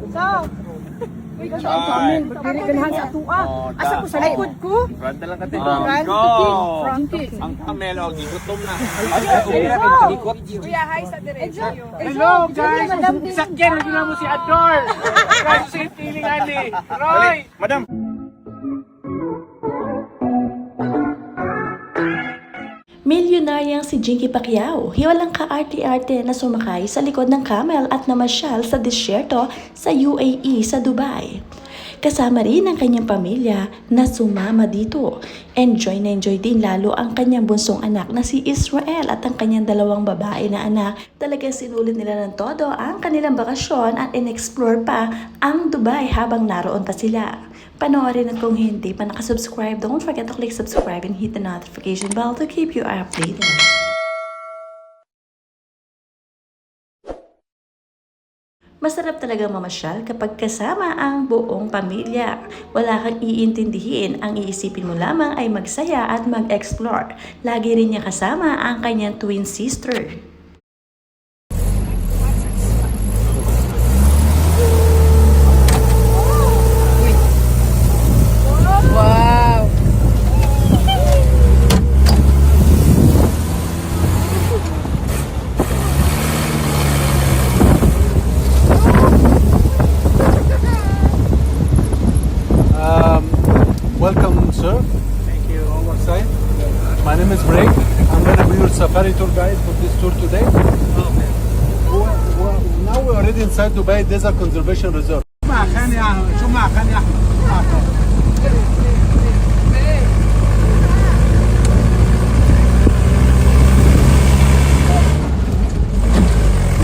So, uy, kasi ang kamin, diri ganahan sa atua. Asa ko sa likod ko? Front na lang kati. Fronted. Ang kamelo, gigutom na. Kuya, hi sa diretso. Hello guys! Sakyan na gina mo si Ador! Guys, sa feeling ali! Roy! Madam! Milyonaryang si Jinky Pacquiao, hiwalang kaarte-arte na sumakay sa likod ng camel at namasyal sa disyerto sa UAE sa Dubai. Kasama rin ang kanyang pamilya na sumama dito. Enjoy na enjoy din lalo ang kanyang bunsong anak na si Israel at ang kanyang dalawang babae na anak. Talagang sinulit nila ng todo ang kanilang bakasyon at in-explore pa ang Dubai habang naroon pa sila. Panoorin at kung hindi pa nakasubscribe, don't forget to click subscribe and hit the notification bell to keep you updated. Masarap talaga mamasyal kapag kasama ang buong pamilya. Wala kang iintindihin, ang iisipin mo lamang ay magsaya at mag-explore. Lagi rin niya kasama ang kanyang twin sister. Wow! Welcome, sir. Thank you. On our side. My name is Ray. I'm going to be your safari tour guide for this tour today. Now we're already inside Dubai Desert Conservation Reserve. شو معك يا احمد؟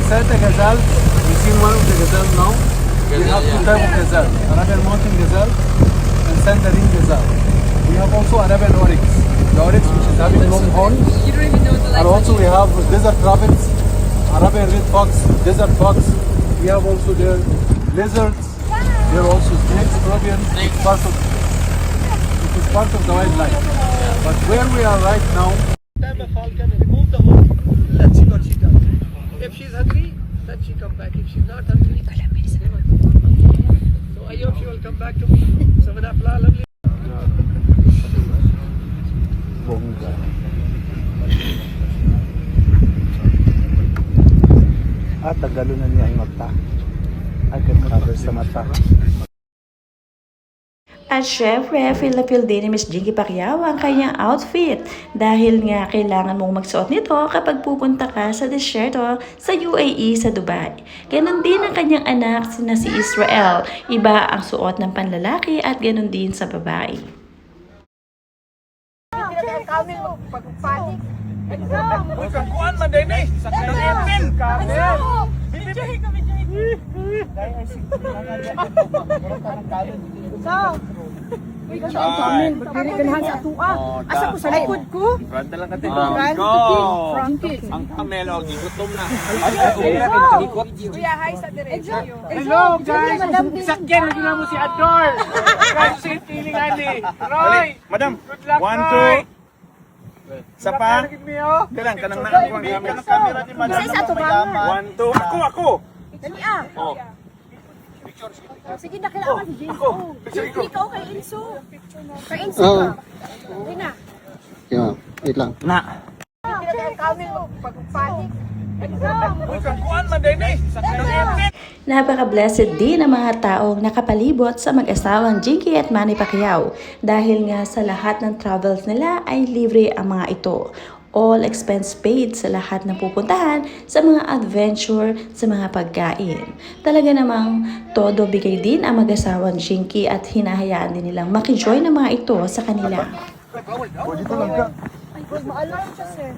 Beside the gazelle, we see one of the gazelle now. We have two types of gazelle: Arabian mountain gazelle and Sandarin gazelle. We have also Arabian oryx. The oryx, which is having long horns. And also we have desert rabbits, Arabian red fox, desert fox. We have also the lizards. There are also snakes, scorpions. It is part of the wildlife. But where we are right now, Time a falcon, remove the horn. Let's see what she does. If she's hungry, then she come back. If she's not hungry, so I hope she will come back to me. Saman afla, lovely. bongga. At tagalunan niya ang mata. I can cover sa mata. At syempre, feel na feel din ni Miss Jinky Pacquiao ang kanyang outfit dahil nga kailangan mong magsuot nito kapag pupunta ka sa disyerto sa UAE sa Dubai. Ganon din ang kanyang anak na si Israel. Iba ang suot ng panlalaki at ganon din sa babae. Kuan man din eh. Nangipin. So, uy, kasi ang kamin, diri ganahan sa atua. Asa ko sa likod ko? Front na lang kati. Fronted. Ang kamelo, gigutom na. Kuya, hi sa diretso. Hello guys! Sakyan na gina mo si Ador! Guys, sa feeling ali! Roy! Madam, Good luck, 1, Roy! 2. Sa pa. Kailan ka nang nakakuha ng camera ni Madam. Isa sa tubanga. 1, 2. Ako! Dali ah. Oh. Sige na, kailangan si James. Ikaw kay Inso. Kay Inso ka. Hindi na. Yeah, wait lang. Na. Kami mo, pagpanik. Kuan man din eh. Nangipin. Napaka-blessed din ang mga taong nakapalibot sa mag-asawang Jinky at Manny Pacquiao dahil nga sa lahat ng travels nila ay libre ang mga ito. All expense paid sa lahat ng pupuntahan, sa mga adventure, sa mga pagkain. Talaga namang todo bigay din ang mag-asawang Jinky at hinahayaan din nilang makijoin ng mga ito sa kanila. Dito lang ka. Maalam siya, sir.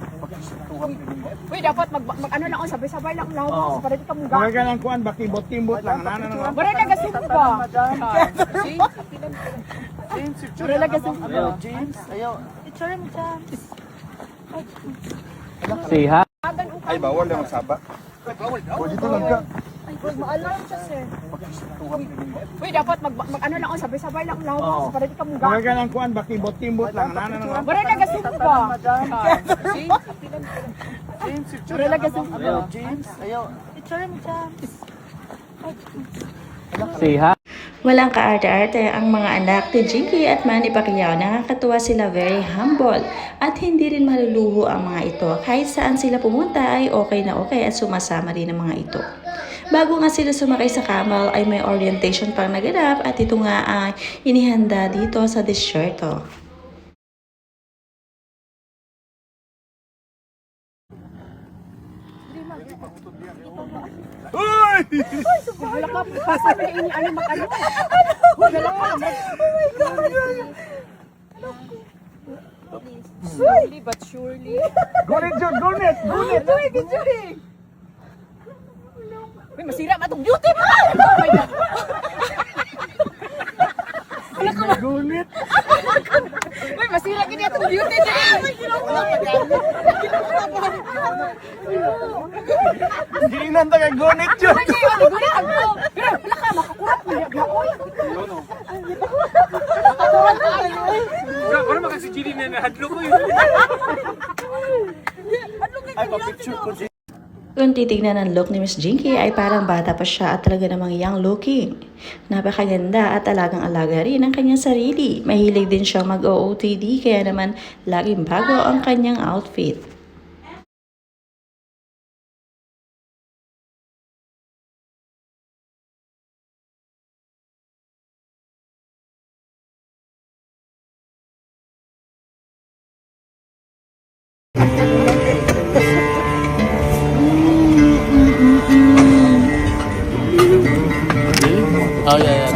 Uy, dapat mag-ano lang, sabay-sabay lang lawas. Para di ka mong Mga ganang kuan, bakibot-timbot lang. Wala na gasing ba? Wala na gasing ba? James, ayaw. Itsura mo, James. Say hi. Ay, bawal lang magsaba. Dito lang ka. Maalam siya, sir. Uy, dapat mag-ano lang, sabay-sabay lang lawas. Para di ka mong Mga ganang kuan, bakibot-timbot lang. Wala na gasing ba? Wala na gasing ba? James, ayaw. Picture mo, Jams. Walang kaarte-arte ang mga anak ni Jinky at Manny Pacquiao. Nakakatuwa sila, very humble. At hindi rin maluluho ang mga ito. Kahit saan sila pumunta ay okay na okay at sumasama rin ang mga ito. Bago nga sila sumakay sa camel ay may orientation pang naganap at ito nga ay inihanda dito sa disyerto. Wala ka, basta na ini ano makano. Wala ka. Oh my God. Slowly but surely. Gunit, Jun! Gunit! Gunit! Enjoy. Uy, masira ba itong beauty mo? Oh my God. Gunit! Uy, masira ka niya itong beauty niya. Giinan ta kay gunit, Jun! Lagi, ano, gulit ang ko. Pero, wala ka, makakurat mo niya. Oy. Makakurat mo niya. Wala makasi chili na nahadlo ko yun. Ay, pa-picture ko, Jun. Kung titignan ang look ni Miss Jinky ay parang bata pa siya at talaga namang young looking. Napakaganda at alagang-alaga rin ang kanyang sarili. Mahilig din siyang mag-OOTD kaya naman laging bago ang kanyang outfit. Oh yeah, yeah.